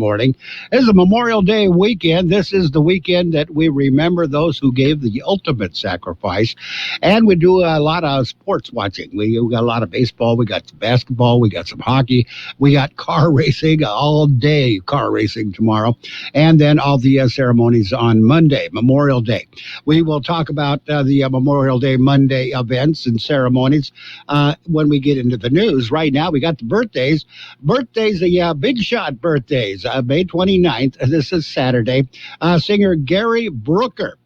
Morning. This is a Memorial Day weekend. This is the weekend that we remember those who gave the ultimate sacrifice. And we do a lot of sports watching. We got a lot of baseball. We got some basketball. We got some hockey. We got car racing, all day car racing tomorrow. And then all the ceremonies on Monday, Memorial Day. We will talk about the Memorial Day Monday events and ceremonies when we get into the news. Right now, we got the birthdays. Birthdays, big shot birthdays. May 29th, this is Saturday, singer Gary Brooker.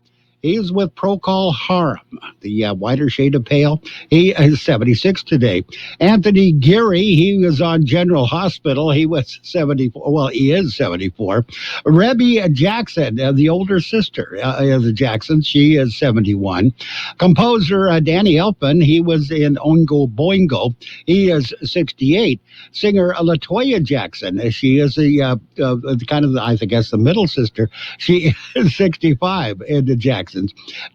He's with Procol Harum, the whiter shade of pale. He is 76 today. Anthony Geary, he was on General Hospital. He was 74. Well, he is 74. Rebby Jackson, the older sister of the Jacksons, she is 71. Composer Danny Elfman, he was in Oingo Boingo. He is 68. Singer LaToya Jackson, she is the middle sister. She is 65 in the Jacksons.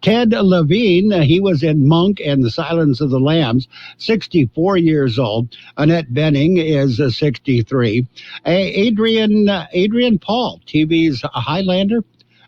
Ted Levine, he was in Monk and the Silence of the Lambs, 64 years old. Annette Bening is 63. Adrian Paul, TV's Highlander.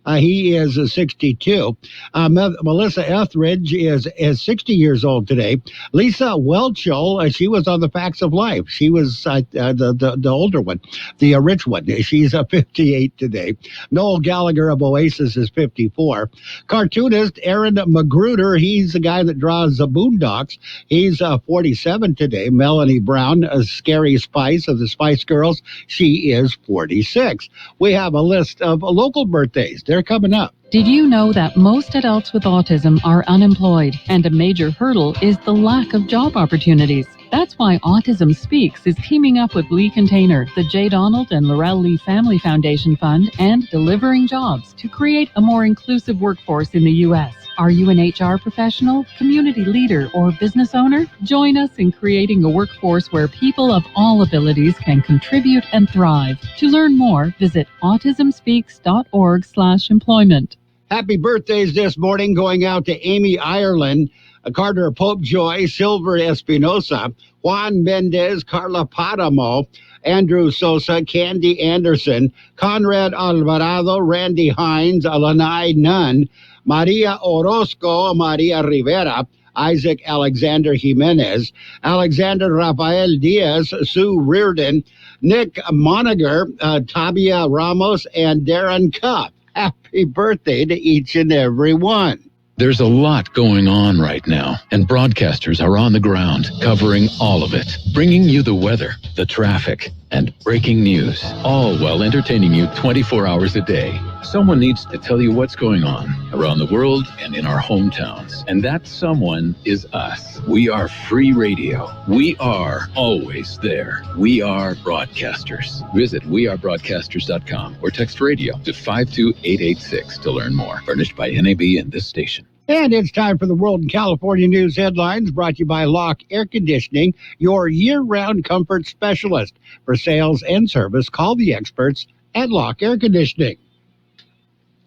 He is 62. Melissa Etheridge is 60 years old today. Lisa Welchel, she was on The Facts of Life. She was the older one, the rich one. She's 58 today. Noel Gallagher of Oasis is 54. Cartoonist Aaron Magruder, he's the guy that draws the Boondocks. He's 47 today. Melanie Brown, Scary Spice of the Spice Girls, she is 46. We have a list of local birthdays. They're coming up. Did you know that most adults with autism are unemployed, and a major hurdle is the lack of job opportunities? That's why Autism Speaks is teaming up with Lee Container, the J. Donald and Laurel Lee Family Foundation Fund, and Delivering Jobs to create a more inclusive workforce in the U.S. Are you an HR professional, community leader, or business owner? Join us in creating a workforce where people of all abilities can contribute and thrive. To learn more, visit autismspeaks.org/employment. Happy birthdays this morning going out to Amy Ireland, Carter Popejoy, Silver Espinosa, Juan Mendez, Carla Paramo, Andrew Sosa, Candy Anderson, Conrad Alvarado, Randy Hines, Lanai Nunn, Maria Orozco, Maria Rivera, Isaac Alexander Jimenez, Alexander Rafael Diaz, Sue Reardon, Nick Moniger, Tabia Ramos, and Darren Cuff. Happy birthday to each and every one. There's a lot going on right now, and broadcasters are on the ground covering all of it, bringing you the weather, the traffic, and breaking news, all while entertaining you 24 hours a day. Someone needs to tell you what's going on around the world and in our hometowns, and that someone is us. We are free radio. We are always there. We are broadcasters. Visit wearebroadcasters.com or text radio to 52886 to learn more. Furnished by NAB and this station. And it's time for the World in California News headlines, brought to you by Locke Air Conditioning, your year-round comfort specialist. For sales and service, call the experts at Locke Air Conditioning.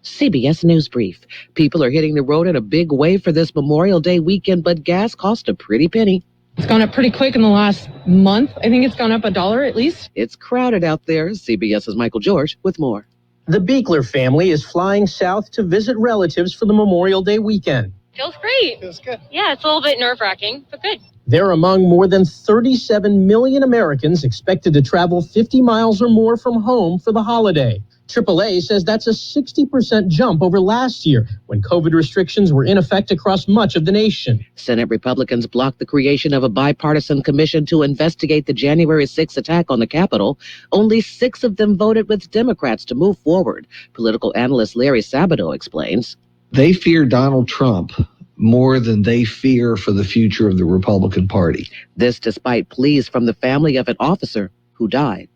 CBS News Brief. People are hitting the road in a big way for this Memorial Day weekend, but gas cost a pretty penny. It's gone up pretty quick in the last month. I think it's gone up $1 at least. It's crowded out there. CBS's Michael George with more. The Beekler family is flying south to visit relatives for the Memorial Day weekend. Feels great. Feels good. Yeah, it's a little bit nerve-wracking, but good. They're among more than 37 million Americans expected to travel 50 miles or more from home for the holiday. AAA says that's a 60% jump over last year when COVID restrictions were in effect across much of the nation. Senate Republicans blocked the creation of a bipartisan commission to investigate the January 6th attack on the Capitol. Only 6 of them voted with Democrats to move forward. Political analyst Larry Sabato explains. They fear Donald Trump more than they fear for the future of the Republican Party. This despite pleas from the family of an officer who died.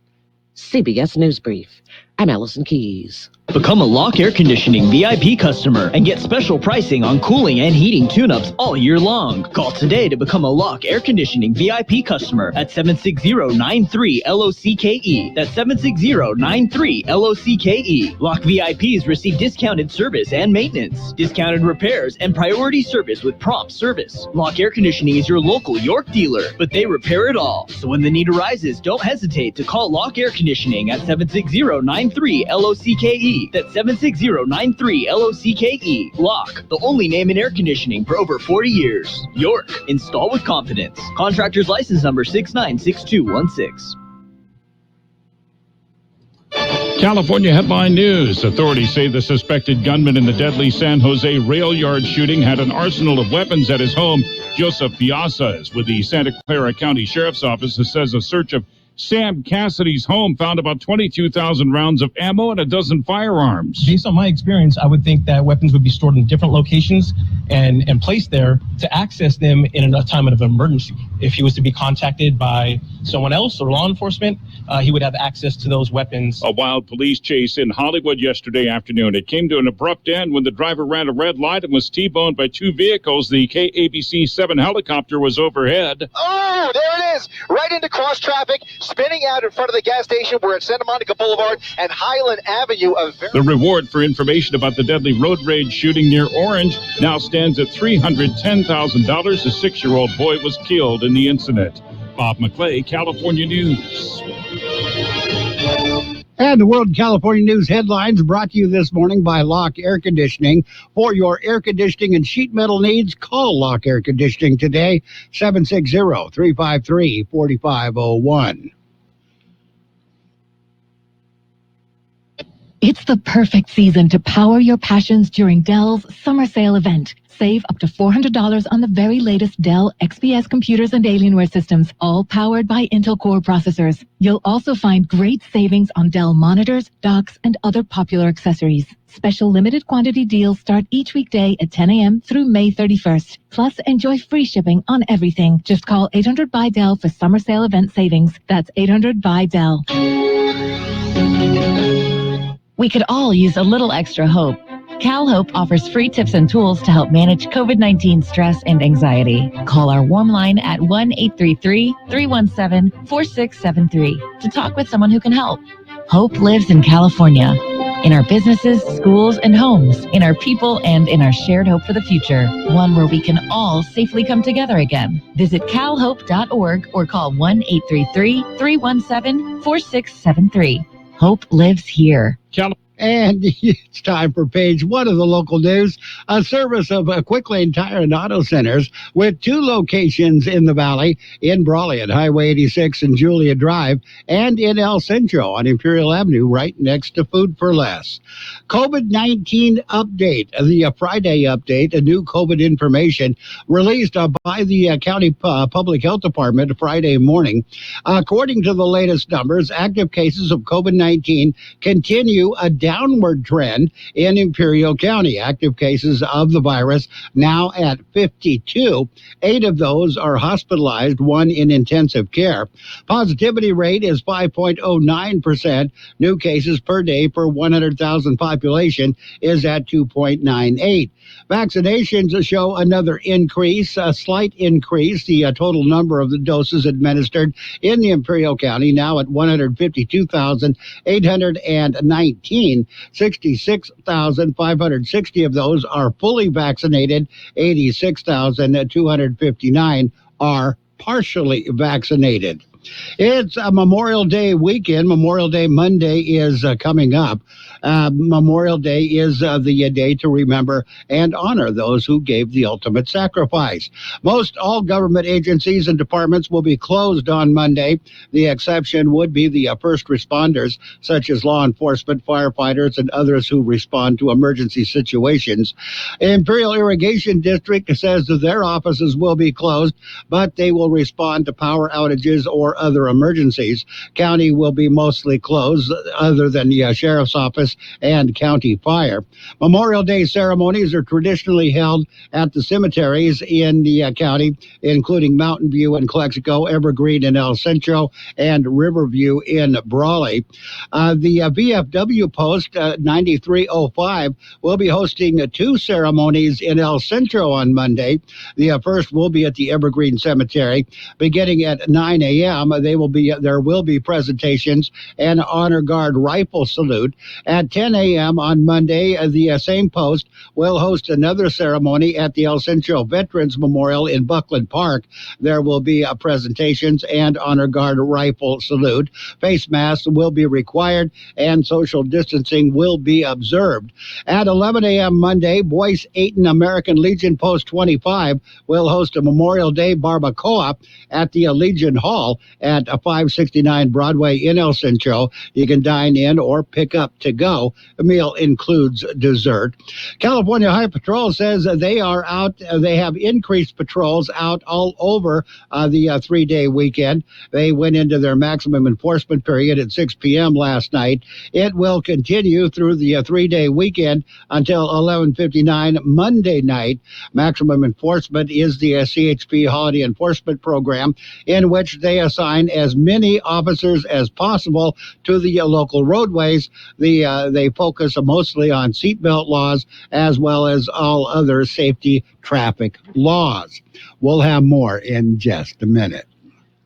CBS News Brief. I'm Allison Keyes. Become a Lock Air Conditioning VIP customer and get special pricing on cooling and heating tune-ups all year long. Call today to become a Lock Air Conditioning VIP customer at 760-93-LOCKE. That's 760-93-LOCKE. Lock VIPs receive discounted service and maintenance, discounted repairs, and priority service with prompt service. Lock Air Conditioning is your local York dealer, but they repair it all. So when the need arises, don't hesitate to call Lock Air Conditioning at 760-93-LOCKE. That's 760-93-LOCKE. Lock, the only name in air conditioning for over 40 years. York, install with confidence. Contractor's license number 696216. California headline news. Authorities say the suspected gunman in the deadly San Jose rail yard shooting had an arsenal of weapons at his home. Joseph Piazza is with the Santa Clara County Sheriff's Office that says a search of Sam Cassidy's home found about 22,000 rounds of ammo and a dozen firearms. Based on my experience, I would think that weapons would be stored in different locations and placed there to access them in a time of emergency. If he was to be contacted by someone else or law enforcement, he would have access to those weapons. A wild police chase in Hollywood yesterday afternoon. It came to an abrupt end when the driver ran a red light and was T-boned by two vehicles. The KABC-7 helicopter was overhead. Oh, there it is, right into cross traffic, spinning out in front of the gas station. We're at Santa Monica Boulevard and Highland Avenue. The reward for information about the deadly road rage shooting near Orange now stands at $310,000. A 6-year-old boy was killed in the incident. Bob McClay, California News. And the World California News headlines brought to you this morning by Lock Air Conditioning. For your air conditioning and sheet metal needs, call Lock Air Conditioning today, 760-353-4501. It's the perfect season to power your passions during Dell's summer sale event. Save up to $400 on the very latest Dell XPS computers and Alienware systems, all powered by Intel Core processors. You'll also find great savings on Dell monitors, docks, and other popular accessories. Special limited quantity deals start each weekday at 10 a.m. through May 31st. Plus, enjoy free shipping on everything. Just call 800-BY-DELL for summer sale event savings. That's 800-BY-DELL. We could all use a little extra hope. CalHope offers free tips and tools to help manage COVID-19 stress and anxiety. Call our warm line at 1-833-317-4673 to talk with someone who can help. Hope lives in California, in our businesses, schools, and homes, in our people, and in our shared hope for the future, one where we can all safely come together again. Visit calhope.org or call 1-833-317-4673. Hope lives here. And it's time for page one of the local news. A service of Quick Lane Tire and Auto Centers with 2 locations in the valley, in Brawley at Highway 86 and Julia Drive, and in El Centro on Imperial Avenue right next to Food for Less. COVID-19 update, the Friday update, a new COVID information released by the County Public Health Department Friday morning. According to the latest numbers, active cases of COVID-19 continue a downward trend in Imperial County. Active cases of the virus now at 52. 8 of those are hospitalized, 1 in intensive care. Positivity rate is 5.09%. New cases per day per 100,000 population is at 2.98. Vaccinations show another increase, a slight increase. The total number of the doses administered in the Imperial County now at 152,819. 66,560 of those are fully vaccinated. 86,259 are partially vaccinated. It's a Memorial Day weekend. Memorial Day Monday is coming up. Memorial Day is the day to remember and honor those who gave the ultimate sacrifice. Most all government agencies and departments will be closed on Monday. The exception would be the first responders, such as law enforcement, firefighters, and others who respond to emergency situations. Imperial Irrigation District says that their offices will be closed, but they will respond to power outages or or other emergencies. County will be mostly closed other than the sheriff's office and county fire. Memorial Day ceremonies are traditionally held at the cemeteries in the county, including Mountain View in Calexico, Evergreen in El Centro, and Riverview in Brawley. The VFW Post 9305 will be hosting two ceremonies in El Centro on Monday. The first will be at the Evergreen Cemetery, beginning at 9 a.m. There will be presentations and honor guard rifle salute. At 10 a.m. on Monday, the same post will host another ceremony at the El Centro Veterans Memorial in Buckland Park. There will be presentations and honor guard rifle salute. Face masks will be required and social distancing will be observed. At 11 a.m. Monday, Boyce Ayton American Legion Post 25 will host a Memorial Day barbacoa at the Legion Hall at 569 Broadway in El Centro. You can dine in or pick up to go. The meal includes dessert. California High Patrol says they are out. They have increased patrols out all over the 3-day weekend. They went into their maximum enforcement period at 6 p.m. last night. It will continue through the 3-day weekend until 11:59 Monday night. Maximum enforcement is the CHP Holiday Enforcement Program, in which they assign as many officers as possible to the local roadways. They focus mostly on seatbelt laws as well as all other safety traffic laws. We'll have more in just a minute.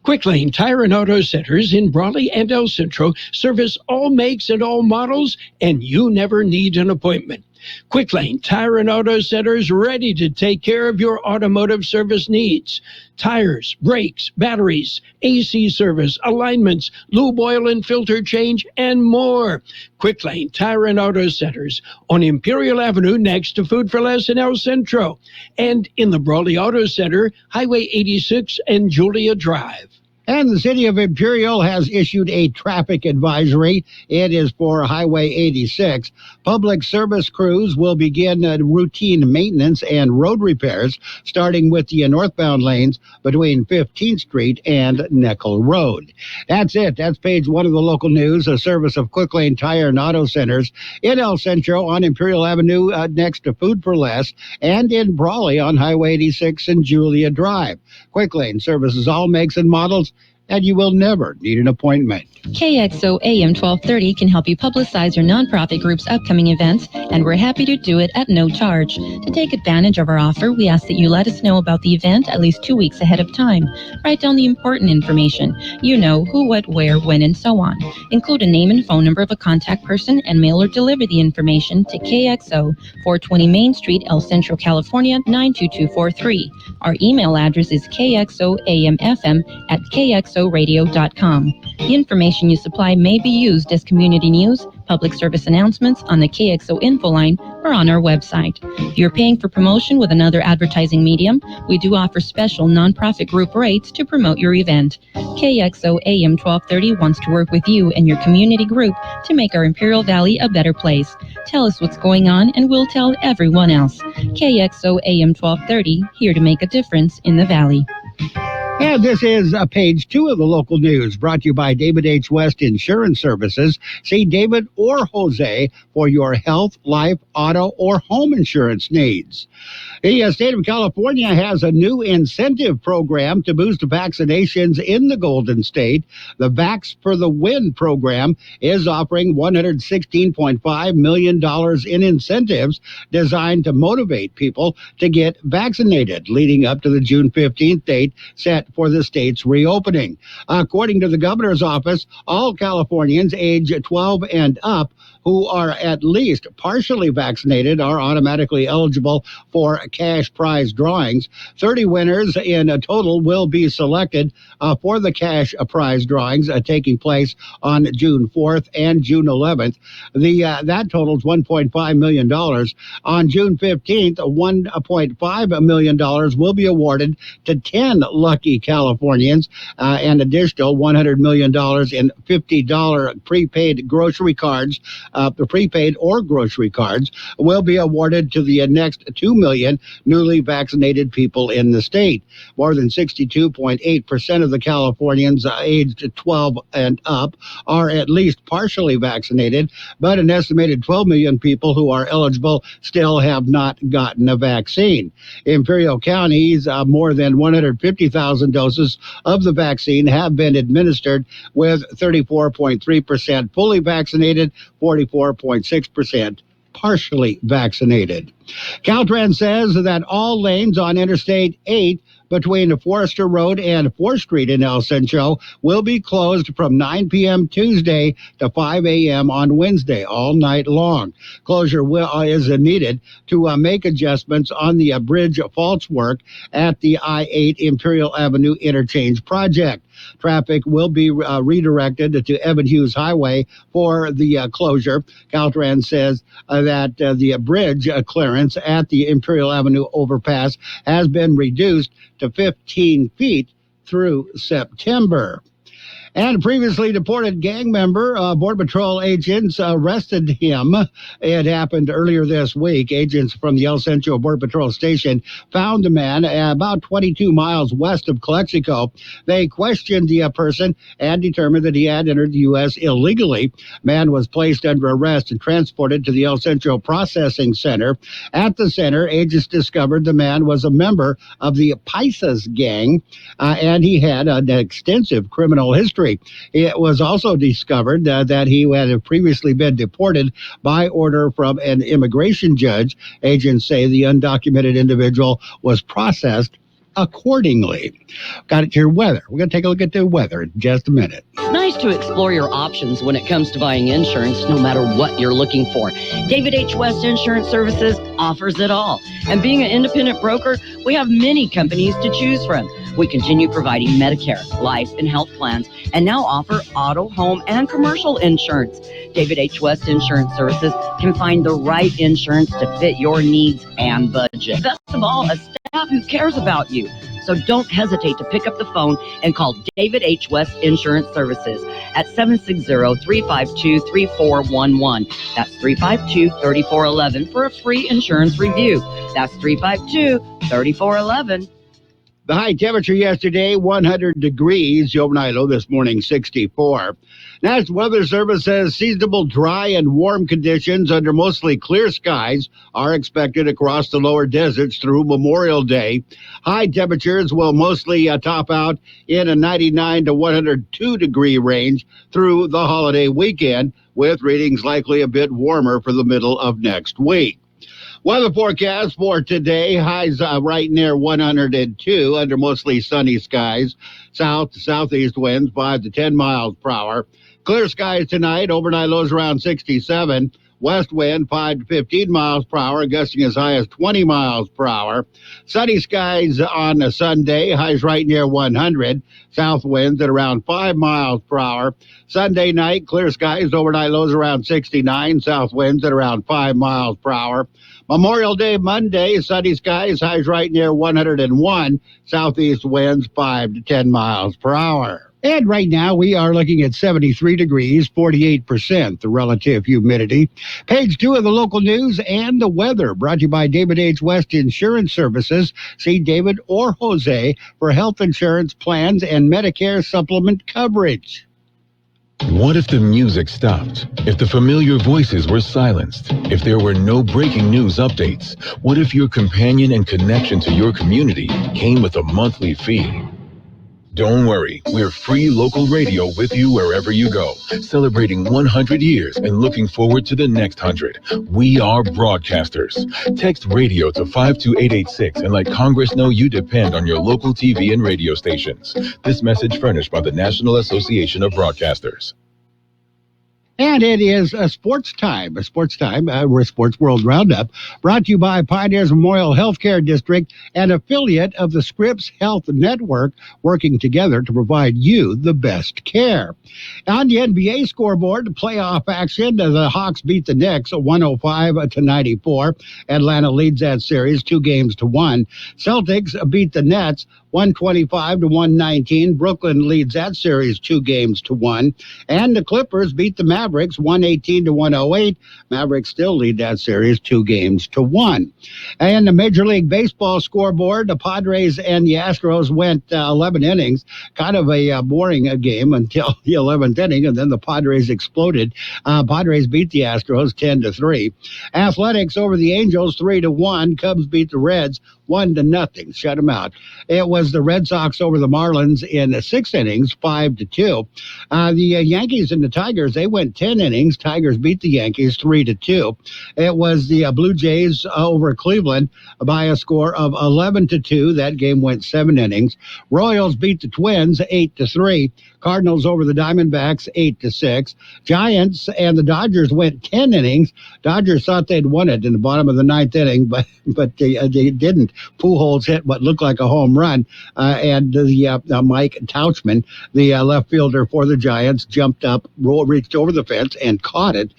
Quick Lane Tire and Auto Centers in Brawley and El Centro service all makes and all models, and you never need an appointment. Quick Lane Tire and Auto Centers ready to take care of your automotive service needs. Tires, brakes, batteries, AC service, alignments, lube oil and filter change, and more. Quick Lane Tire and Auto Centers on Imperial Avenue next to Food for Less in El Centro, and in the Brawley Auto Center, Highway 86 and Julia Drive. And the city of Imperial has issued a traffic advisory. It is for Highway 86. Public service crews will begin routine maintenance and road repairs, starting with the northbound lanes between 15th Street and Nickel Road. That's it. That's page one of the local news, a service of Quick Lane Tire and Auto Centers in El Centro on Imperial Avenue next to Food for Less, and in Brawley on Highway 86 and Julia Drive. Quick Lane services all makes and models, and you will never need an appointment. KXO AM 1230 can help you publicize your nonprofit group's upcoming events, and we're happy to do it at no charge. To take advantage of our offer, we ask that you let us know about the event at least 2 weeks ahead of time. Write down the important information. You know, who, what, where, when, and so on. Include a name and phone number of a contact person and mail or deliver the information to KXO, 420 Main Street, El Centro, California, 92243. Our email address is kxoamfm@kxoradio.com. The information you supply may be used as community news, public service announcements on the KXO info line, or on our website. If you're paying for promotion with another advertising medium, we do offer special nonprofit group rates to promote your event. KXO AM 1230 wants to work with you and your community group to make our Imperial Valley a better place. Tell us what's going on and we'll tell everyone else. KXO AM 1230, here to make a difference in the Valley. And this is page 2 of the local news, brought to you by David H. West Insurance Services. See David or Jose for your health, life, auto, or home insurance needs. The state of California has a new incentive program to boost vaccinations in the Golden State. The Vax for the Win program is offering $116.5 million in incentives designed to motivate people to get vaccinated, leading up to the June 15th date set for the state's reopening. According to the governor's office, all Californians age 12 and up who are at least partially vaccinated are automatically eligible for cash prize drawings. 30 winners in a total will be selected for the cash prize drawings taking place on June 4th and June 11th. That totals $1.5 million. On June 15th, $1.5 million will be awarded to 10 lucky 50 Californians, and additional $100 million in $50 prepaid grocery cards, the prepaid or grocery cards, will be awarded to the next 2 million newly vaccinated people in the state. More than 62.8% of the Californians aged 12 and up are at least partially vaccinated, but an estimated 12 million people who are eligible still have not gotten a vaccine. Imperial County's more than 150,000 doses of the vaccine have been administered, with 34.3% fully vaccinated, 44.6% partially vaccinated. Caltrans says that all lanes on Interstate 8 between Forester Road and 4th Street in El Centro will be closed from 9 p.m. Tuesday to 5 a.m. on Wednesday, all night long. Closure is needed to make adjustments on the bridge faults work at the I-8 Imperial Avenue interchange project. Traffic will be redirected to Evan Hughes Highway for the closure. Caltrans says that the bridge clearance at the Imperial Avenue overpass has been reduced to 15 feet through September. And a previously deported gang member, Border Patrol agents arrested him. It happened earlier this week. Agents from the El Centro Border Patrol Station found the man about 22 miles west of Calexico. They questioned the person and determined that he had entered the U.S. illegally. Man was placed under arrest and transported to the El Centro Processing Center. At the center, agents discovered the man was a member of the Paisas gang, and he had an extensive criminal history. It was also discovered that he had previously been deported by order from an immigration judge. Agents say the undocumented individual was processed accordingly. Got it to your weather. We're going to take a look at the weather in just a minute. It's nice to explore your options when it comes to buying insurance, no matter what you're looking for. David H. West Insurance Services offers it all. And being an independent broker, we have many companies to choose from. We continue providing Medicare, life, and health plans, and now offer auto, home, and commercial insurance. David H. West Insurance Services can find the right insurance to fit your needs and budget. Best of all, a staff who cares about you. So don't hesitate to pick up the phone and call David H. West Insurance Services at 760-352-3411. That's 352-3411 for a free insurance review. That's 352-3411. The high temperature yesterday, 100 degrees. The overnight low this morning, 64. National Weather Service says seasonable dry and warm conditions under mostly clear skies are expected across the lower deserts through Memorial Day. High temperatures will mostly top out in a 99 to 102 degree range through the holiday weekend, with readings likely a bit warmer for the middle of next week. Weather forecast for today, highs right near 102 under mostly sunny skies. South to southeast winds 5 to 10 miles per hour. Clear skies tonight, overnight lows around 67. West wind 5 to 15 miles per hour, gusting as high as 20 miles per hour. Sunny skies on a Sunday, highs right near 100. South winds at around 5 miles per hour. Sunday night, clear skies, overnight lows around 69. South winds at around 5 miles per hour. Memorial Day Monday, sunny skies, highs right near 101. Southeast winds 5 to 10 miles per hour. And right now we are looking at 73 degrees, 48% the relative humidity. Page 2 of the local news and the weather, brought to you by David H. West Insurance Services. See David or Jose for health insurance plans and Medicare supplement coverage. What if the music stopped? If the familiar voices were silenced? If there were no breaking news updates? What if your companion and connection to your community came with a monthly fee? Don't worry, we're free local radio with you wherever you go, celebrating 100 years and looking forward to the next 100. We are broadcasters. Text radio to 52886 and let Congress know you depend on your local TV and radio stations. This message furnished by the National Association of Broadcasters. And it is a sports time. We're Sports World Roundup, brought to you by Pioneers Memorial Healthcare District, an affiliate of the Scripps Health Network, working together to provide you the best care. On the NBA scoreboard, playoff action, the Hawks beat the Knicks 105-94. Atlanta leads that series 2-1. Celtics beat the Nets 125 to 119. Brooklyn leads that series 2-1. And the Clippers beat the Mavericks 118 to 108. Mavericks still lead that series 2-1. And the Major League Baseball scoreboard, the Padres and the Astros went 11 innings. Kind of a boring game until the 11th inning, and then the Padres exploded. Padres beat the Astros 10-3. Athletics over the Angels 3-1. Cubs beat the Reds 1-0. Shut them out. It was the Red Sox over the Marlins in 6 innings, 5-2. The Yankees and the Tigers, they went 10 innings. Tigers beat the Yankees 3-2. It was the Blue Jays over Cleveland by a score of 11-2. That game went 7 innings. Royals beat the Twins 8-3. Cardinals over the Diamondbacks 8-6. Giants and the Dodgers went 10 innings. Dodgers thought they'd won it in the bottom of the 9th inning, but they didn't. Pujols hit what looked like a home run, and the Mike Tauchman, the left fielder for the Giants, jumped up, reached over the fence, and caught it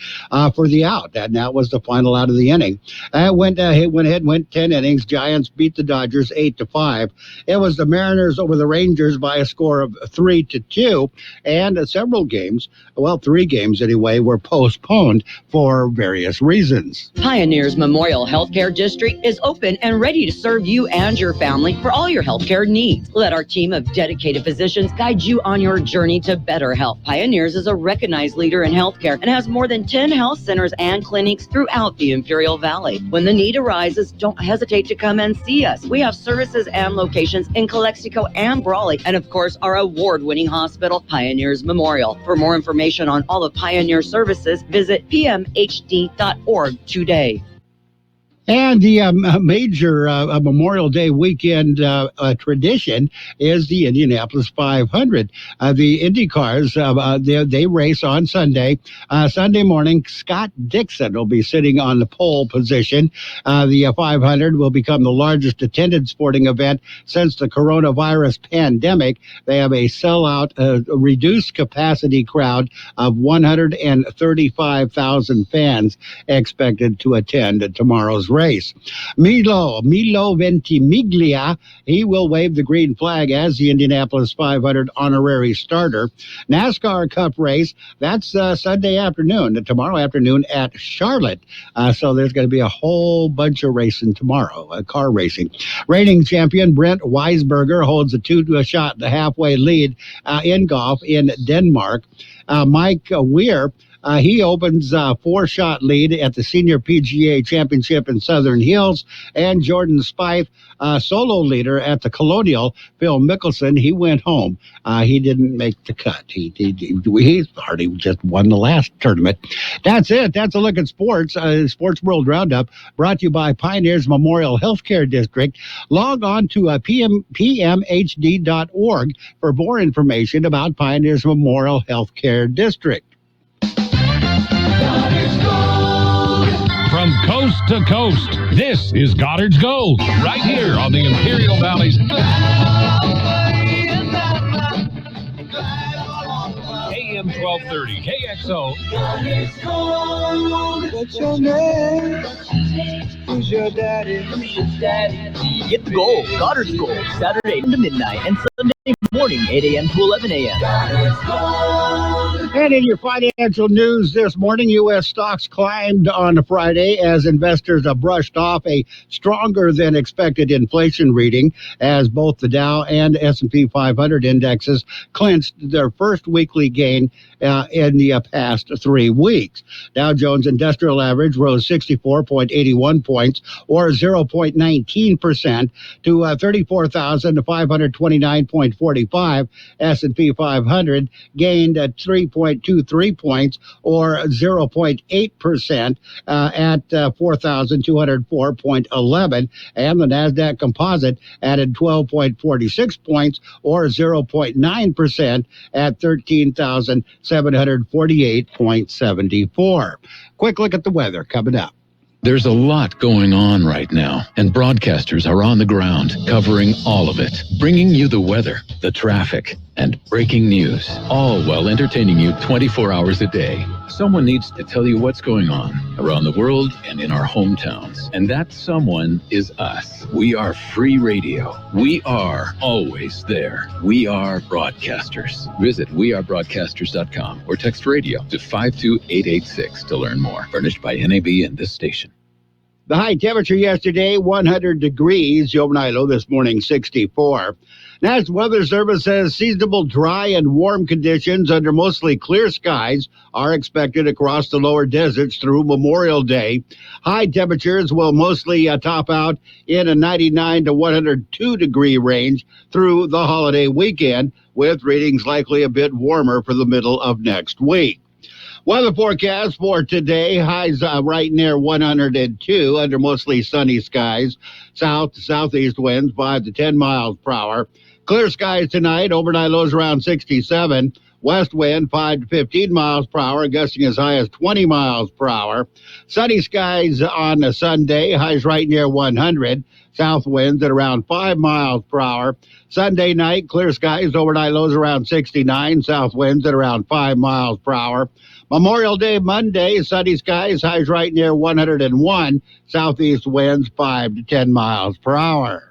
for the out. And that was the final out of the inning. Went ahead, went 10 innings. Giants beat the Dodgers 8-5. It was the Mariners over the Rangers by a score of 3-2. And several games, 3 games anyway, were postponed for various reasons. Pioneers Memorial Healthcare District is open and ready to serve you and your family for all your healthcare needs. Let our team of dedicated physicians guide you on your journey to better health. Pioneers is a recognized leader in healthcare and has more than 10 health centers and clinics throughout the Imperial Valley. When the need arises, don't hesitate to come and see us. We have services and locations in Calexico and Brawley, and of course, our award-winning hospital, Pioneers Memorial. For more information on all of Pioneer services, visit pmhd.org today. And the major Memorial Day weekend tradition is the Indianapolis 500. The Indy cars, they race on Sunday. Sunday morning, Scott Dixon will be sitting on the pole position. The 500 will become the largest attended sporting event since the coronavirus pandemic. They have a sellout, reduced capacity crowd of 135,000 fans expected to attend tomorrow's race. Milo Ventimiglia, he will wave the green flag as the Indianapolis 500 honorary starter. NASCAR Cup race, that's Sunday afternoon, tomorrow afternoon at Charlotte. So there's going to be a whole bunch of racing tomorrow, car racing. Reigning champion Brent Weisberger holds a 2-shot, the halfway lead in golf in Denmark. Mike Weir, he opens a 4-shot lead at the Senior PGA Championship in Southern Hills. And Jordan Spieth, solo leader at the Colonial. Phil Mickelson, he went home. He didn't make the cut. He already just won the last tournament. That's it. That's a look at sports. Sports World Roundup brought to you by Pioneers Memorial Healthcare District. Log on to pmhd.org for more information about Pioneers Memorial Healthcare District. From coast to coast, this is Goddard's Gold, right here on the Imperial Valley's AM 1230 KXO. Goddard's Gold. What's your name? Who's your daddy? Get the gold, Goddard's Gold, Saturday to midnight and Sunday morning, 8 a.m. to 11 a.m. And in your financial news this morning, U.S. stocks climbed on Friday as investors brushed off a stronger than expected inflation reading as both the Dow and S&P 500 indexes clinched their first weekly gain in the past 3 weeks. Dow Jones Industrial Average rose 64.81 points, or 0.19%, to 34,529.45. S&P 500 gained 3.23 points, or 0.8%, at 4,204.11. And the NASDAQ Composite added 12.46 points, or 0.9%, at 13,748.74. Quick look at the weather coming up. There's a lot going on right now, and broadcasters are on the ground covering all of it, bringing you the weather, the traffic, and breaking news, all while entertaining you 24 hours a day. Someone needs to tell you what's going on around the world and in our hometowns. And that someone is us. We are free radio. We are always there. We are broadcasters. Visit wearebroadcasters.com or text radio to 52886 to learn more. Furnished by NAB and this station. The high temperature yesterday, 100 degrees. The overnight low this morning, 64. National Weather Service says seasonable dry and warm conditions under mostly clear skies are expected across the lower deserts through Memorial Day. High temperatures will mostly top out in a 99 to 102 degree range through the holiday weekend, with readings likely a bit warmer for the middle of next week. Weather forecast for today, highs right near 102 under mostly sunny skies. South to southeast winds 5 to 10 miles per hour. Clear skies tonight, overnight lows around 67. West wind 5 to 15 miles per hour, gusting as high as 20 miles per hour. Sunny skies on a Sunday, highs right near 100. South winds at around 5 miles per hour. Sunday night, clear skies, overnight lows around 69. South winds at around 5 miles per hour. Memorial Day Monday, sunny skies, highs right near 101. Southeast winds 5 to 10 miles per hour.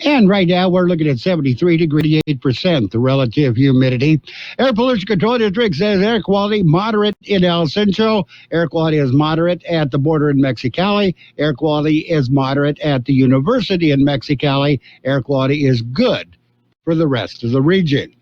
And right now, we're looking at 73 degrees, 88% the relative humidity. Air Pollution Control District says air quality moderate in El Centro. Air quality is moderate at the border in Mexicali. Air quality is moderate at the university in Mexicali. Air quality is good for the rest of the region.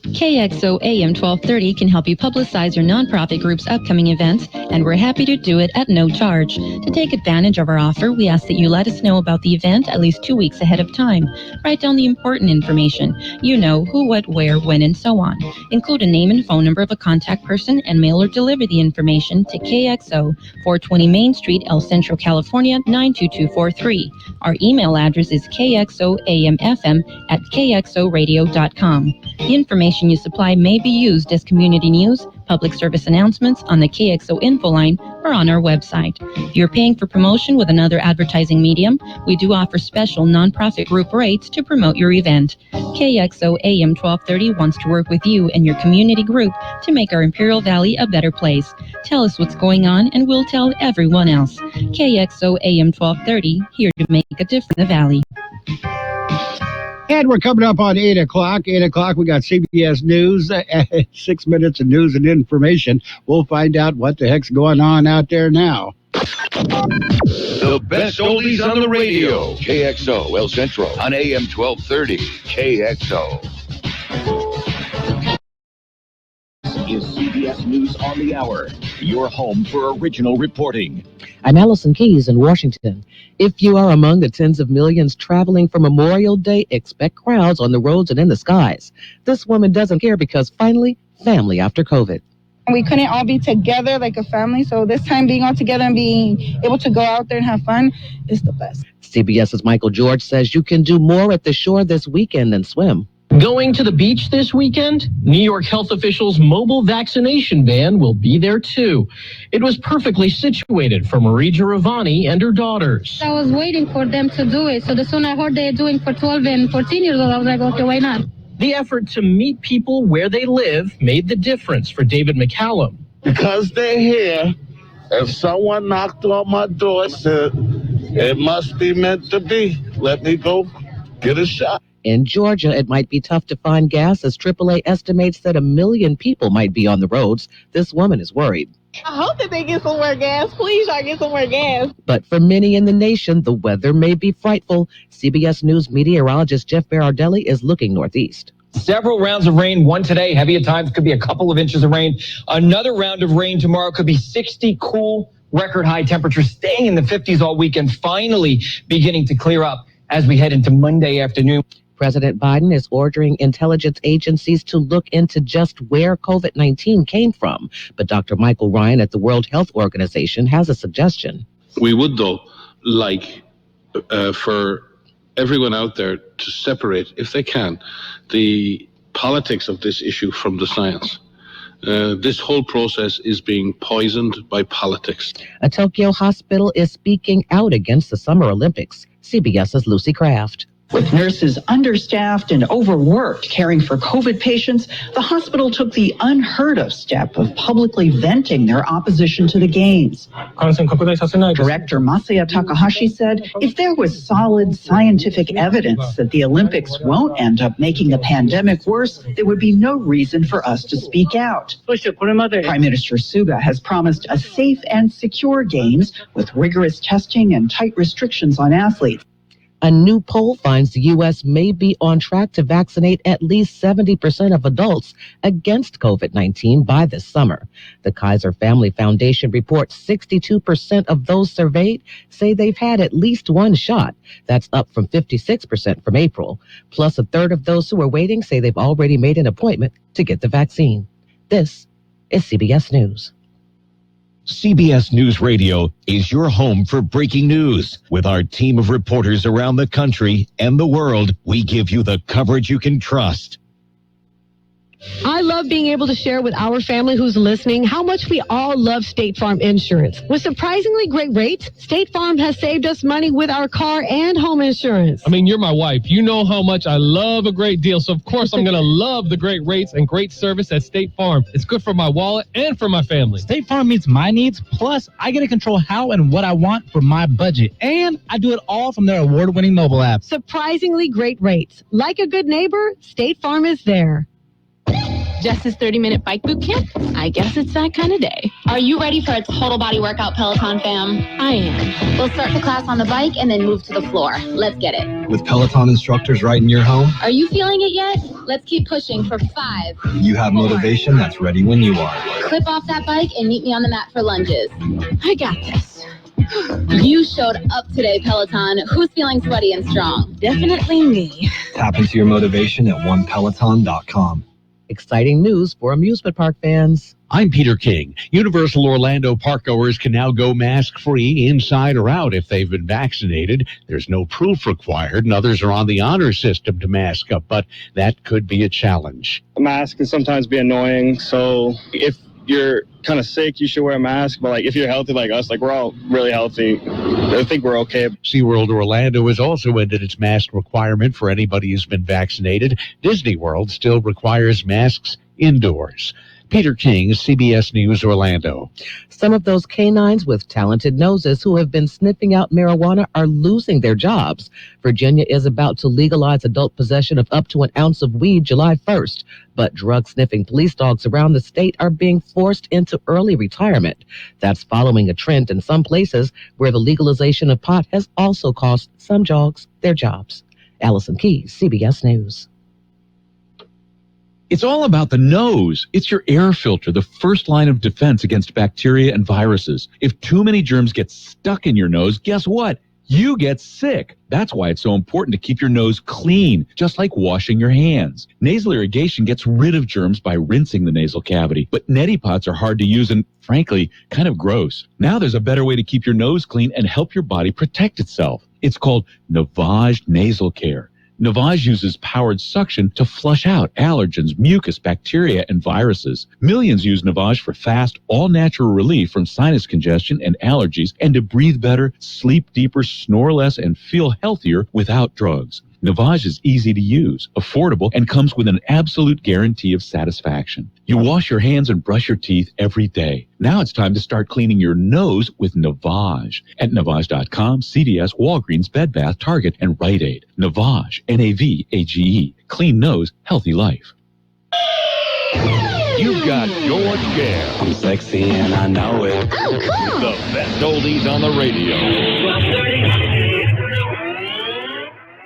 KXO AM 1230 can help you publicize your nonprofit group's upcoming events, and we're happy to do it at no charge. To take advantage of our offer, we ask that you let us know about the event at least 2 weeks ahead of time. Write down the important information. You know, who, what, where, when, and so on. Include a name and phone number of a contact person and mail or deliver the information to KXO, 420 Main Street, El Centro, California, 92243. Our email address is kxoamfm@kxoradio.com. The information you supply may be used as community news, public service announcements on the KXO info line, or on our website. If you're paying for promotion with another advertising medium, we do offer special nonprofit group rates to promote your event. KXO AM 1230 wants to work with you and your community group to make our Imperial Valley a better place. Tell us what's going on and we'll tell everyone else. KXO AM 1230, here to make a difference in the valley. And we're coming up on 8 o'clock. 8 o'clock, we got CBS News, 6 minutes of news and information. We'll find out what the heck's going on out there now. The best oldies on the radio. KXO El Centro on AM 1230. KXO. Is CBS News on the Hour, your home for original reporting. I'm Allison Keyes in Washington. If you are among the tens of millions traveling for Memorial Day, expect crowds on the roads and in the skies. This woman doesn't care because finally, family after COVID. We couldn't all be together like a family, so this time being all together and being able to go out there and have fun is the best. CBS's Michael George says you can do more at the shore this weekend than swim. Going to the beach this weekend? New York health officials' mobile vaccination van will be there too. It was perfectly situated for Marie Giovanni and her daughters. I was waiting for them to do it, so the sooner I heard they're doing for 12 and 14 years old, I was like, okay, why not? The effort to meet people where they live made the difference for David McCallum. Because they're here, if someone knocked on my door and said, it must be meant to be, let me go get a shot. In Georgia, it might be tough to find gas as AAA estimates that 1 million people might be on the roads. This woman is worried. I hope that they get somewhere gas. Please, I get somewhere gas. But for many in the nation, the weather may be frightful. CBS News meteorologist Jeff Berardelli is looking northeast. Several rounds of rain, one today. Heavy at times, could be a couple of inches of rain. Another round of rain tomorrow, could be 60 cool, record high temperatures staying in the 50s all weekend, finally beginning to clear up as we head into Monday afternoon. President Biden is ordering intelligence agencies to look into just where COVID-19 came from. But Dr. Michael Ryan at the World Health Organization has a suggestion. We would, though, like for everyone out there to separate, if they can, the politics of this issue from the science. This whole process is being poisoned by politics. A Tokyo hospital is speaking out against the Summer Olympics. CBS's Lucy Kraft. With nurses understaffed and overworked caring for COVID patients, the hospital took the unheard of step of publicly venting their opposition to the games. Director Masaya Takahashi said if there was solid scientific evidence that the Olympics won't end up making the pandemic worse, there would be no reason for us to speak out. Prime Minister Suga has promised a safe and secure games with rigorous testing and tight restrictions on athletes. A new poll finds the U.S. may be on track to vaccinate at least 70% of adults against COVID-19 by this summer. The Kaiser Family Foundation reports 62% of those surveyed say they've had at least one shot. That's up from 56% from April. Plus, a third of those who are waiting say they've already made an appointment to get the vaccine. This is CBS News. CBS News Radio is your home for breaking news. With our team of reporters around the country and the world, we give you the coverage you can trust. I love being able to share with our family who's listening how much we all love State Farm insurance. With surprisingly great rates, State Farm has saved us money with our car and home insurance. I mean, you're my wife. You know how much I love a great deal. So, of course, I'm going to love the great rates and great service at State Farm. It's good for my wallet and for my family. State Farm meets my needs. Plus, I get to control how and what I want for my budget. And I do it all from their award-winning mobile app. Surprisingly great rates. Like a good neighbor, State Farm is there. Jess's 30-minute bike boot camp? I guess it's that kind of day. Are you ready for a total body workout, Peloton fam? I am. We'll start the class on the bike and then move to the floor. Let's get it. With Peloton instructors right in your home? Are you feeling it yet? Let's keep pushing for 5. You have motivation that's ready when you are. Clip off that bike and meet me on the mat for lunges. I got this. You showed up today, Peloton. Who's feeling sweaty and strong? Definitely me. Tap into your motivation at onepeloton.com. Exciting news for amusement park fans. I'm Peter King. Universal Orlando parkgoers can now go mask-free inside or out if they've been vaccinated. There's no proof required, and others are on the honor system to mask up, but that could be a challenge. A mask can sometimes be annoying, so if you're kind of sick, you should wear a mask, but like if you're healthy like us, like we're all really healthy, I think we're okay. SeaWorld Orlando has also ended its mask requirement for anybody who's been vaccinated. Disney World still requires masks indoors. Peter King, CBS News, Orlando. Some of those canines with talented noses who have been sniffing out marijuana are losing their jobs. Virginia is about to legalize adult possession of up to an ounce of weed July 1st, but drug-sniffing police dogs around the state are being forced into early retirement. That's following a trend in some places where the legalization of pot has also cost some dogs their jobs. Allison Keyes, CBS News. It's all about the nose. It's your air filter, the first line of defense against bacteria and viruses. If too many germs get stuck in your nose, guess what? You get sick. That's why it's so important to keep your nose clean, just like washing your hands. Nasal irrigation gets rid of germs by rinsing the nasal cavity, but neti pots are hard to use and, frankly, kind of gross. Now there's a better way to keep your nose clean and help your body protect itself. It's called Navage Nasal Care. Navage uses powered suction to flush out allergens, mucus, bacteria, and viruses. Millions use Navage for fast, all-natural relief from sinus congestion and allergies, and to breathe better, sleep deeper, snore less, and feel healthier without drugs. Navage is easy to use, affordable, and comes with an absolute guarantee of satisfaction. You wash your hands and brush your teeth every day. Now it's time to start cleaning your nose with Navage. At Navage.com, CVS, Walgreens, Bed Bath, Target, and Rite Aid. Navage, N-A-V-A-G-E. Clean nose, healthy life. You've got George Gale. I'm sexy and I know it. The best oldies on the radio. 12:30.